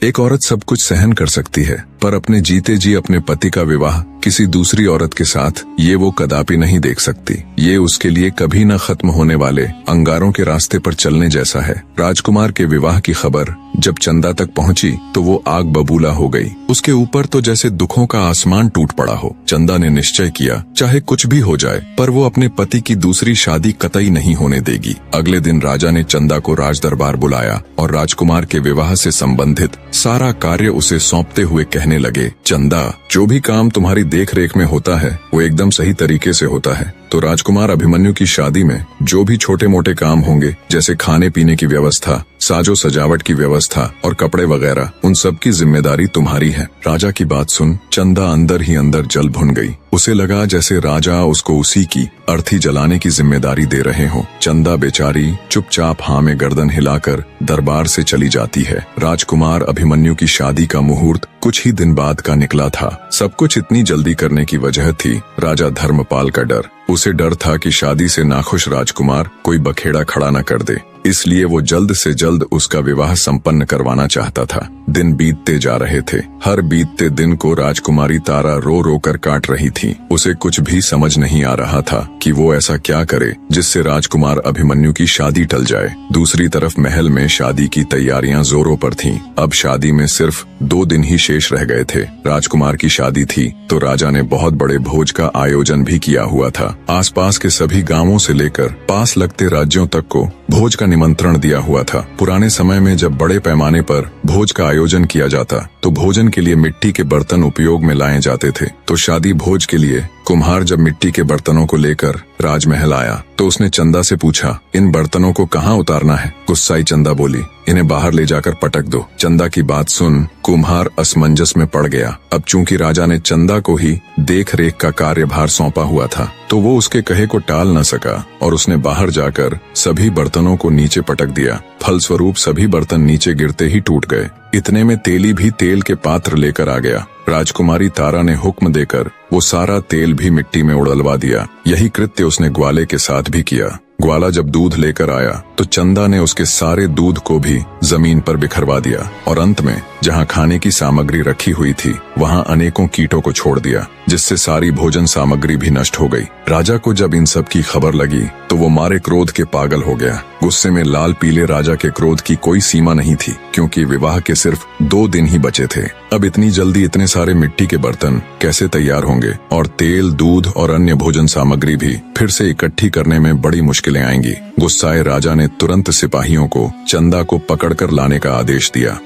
एक औरत सब कुछ सहन कर सकती है, पर अपने जीते जी अपने पति का विवाह किसी दूसरी औरत के साथ ये वो कदापि नहीं देख सकती। ये उसके लिए कभी न खत्म होने वाले अंगारों के रास्ते पर चलने जैसा है। राजकुमार के विवाह की खबर जब चंदा तक पहुंची तो वो आग बबूला हो गई। उसके ऊपर तो जैसे दुखों का आसमान टूट पड़ा हो। चंदा ने निश्चय किया, चाहे कुछ भी हो जाए, पर वो अपने पति की दूसरी शादी कतई नहीं होने देगी। अगले दिन राजा ने चंदा को राज दरबार बुलाया और राजकुमार के विवाह से संबंधित सारा कार्य उसे सौंपते हुए कहने लगे, चंदा, जो भी काम तुम्हारी देख रेख में होता है वो एकदम सही तरीके से होता है। तो राजकुमार अभिमन्यु की शादी में जो भी छोटे मोटे काम होंगे, जैसे खाने पीने की व्यवस्था, साजो सजावट की व्यवस्था और कपड़े वगैरह, उन सब की जिम्मेदारी तुम्हारी है। राजा की बात सुन चंदा अंदर ही अंदर जल भुन गई। उसे लगा जैसे राजा उसको उसी की अर्थी जलाने की जिम्मेदारी दे रहे हो। चंदा बेचारी चुपचाप हाँ में गर्दन हिलाकर दरबार से चली जाती है। राजकुमार अभिमन्यु की शादी का मुहूर्त कुछ ही दिन बाद का निकला था। सब कुछ इतनी जल्दी करने की वजह थी राजा धर्मपाल का डर। उसे डर था कि शादी से नाखुश राजकुमार कोई बखेड़ा खड़ा न कर दे, इसलिए वो जल्द से जल्द उसका विवाह संपन्न करवाना चाहता था। दिन बीतते जा रहे थे। हर बीतते दिन को राजकुमारी तारा रो रो कर काट रही थी। उसे कुछ भी समझ नहीं आ रहा था कि वो ऐसा क्या करे जिससे राजकुमार अभिमन्यु की शादी टल जाए। दूसरी तरफ महल में शादी की तैयारियां जोरों पर थीं। अब शादी में सिर्फ 2 दिन ही शेष रह गए थे। राजकुमार की शादी थी तो राजा ने बहुत बड़े भोज का आयोजन भी किया हुआ था। आसपास के सभी गांवों से लेकर पास लगते राज्यों तक को भोज का निमंत्रण दिया हुआ था। पुराने समय में जब बड़े पैमाने पर भोज का आयोजन किया जाता तो भोजन के लिए मिट्टी के बर्तन उपयोग में लाए जाते थे। तो शादी भोज के लिए कुम्हार जब मिट्टी के बर्तनों को लेकर राजमहल आया तो उसने चंदा से पूछा, इन बर्तनों को कहाँ उतारना है? गुस्साई चंदा बोली, इन्हें बाहर ले जाकर पटक दो। चंदा की बात सुन कुम्हार असमंजस में पड़ गया। अब चूंकि राजा ने चंदा को ही देख रेख का कार्यभार सौंपा हुआ था तो वो उसके कहे को टाल न सका और उसने बाहर जाकर सभी बर्तनों को नीचे पटक दिया। फलस्वरूप सभी बर्तन नीचे गिरते ही टूट गए। इतने में तेली भी तेल के पात्र लेकर आ गया। राजकुमारी तारा ने हुक्म देकर वो सारा तेल भी मिट्टी में उड़लवा दिया। यही कृत्य उसने ग्वाले के साथ भी किया। ग्वाला जब दूध लेकर आया तो चंदा ने उसके सारे दूध को भी जमीन पर बिखरवा दिया और अंत में जहाँ खाने की सामग्री रखी हुई थी वहाँ अनेकों कीटों को छोड़ दिया, जिससे सारी भोजन सामग्री भी नष्ट हो गई। राजा को जब इन सब की खबर लगी तो वो मारे क्रोध के पागल हो गया। गुस्से में लाल पीले राजा के क्रोध की कोई सीमा नहीं थी, क्योंकि विवाह के सिर्फ 2 दिन ही बचे थे। अब इतनी जल्दी इतने सारे मिट्टी के बर्तन कैसे तैयार होंगे और तेल, दूध और अन्य भोजन सामग्री भी फिर से इकट्ठी करने में बड़ी मुश्किलें आएंगी। गुस्साए राजा ने तुरंत सिपाहियों को चंदा को पकड़कर लाने का आदेश दिया।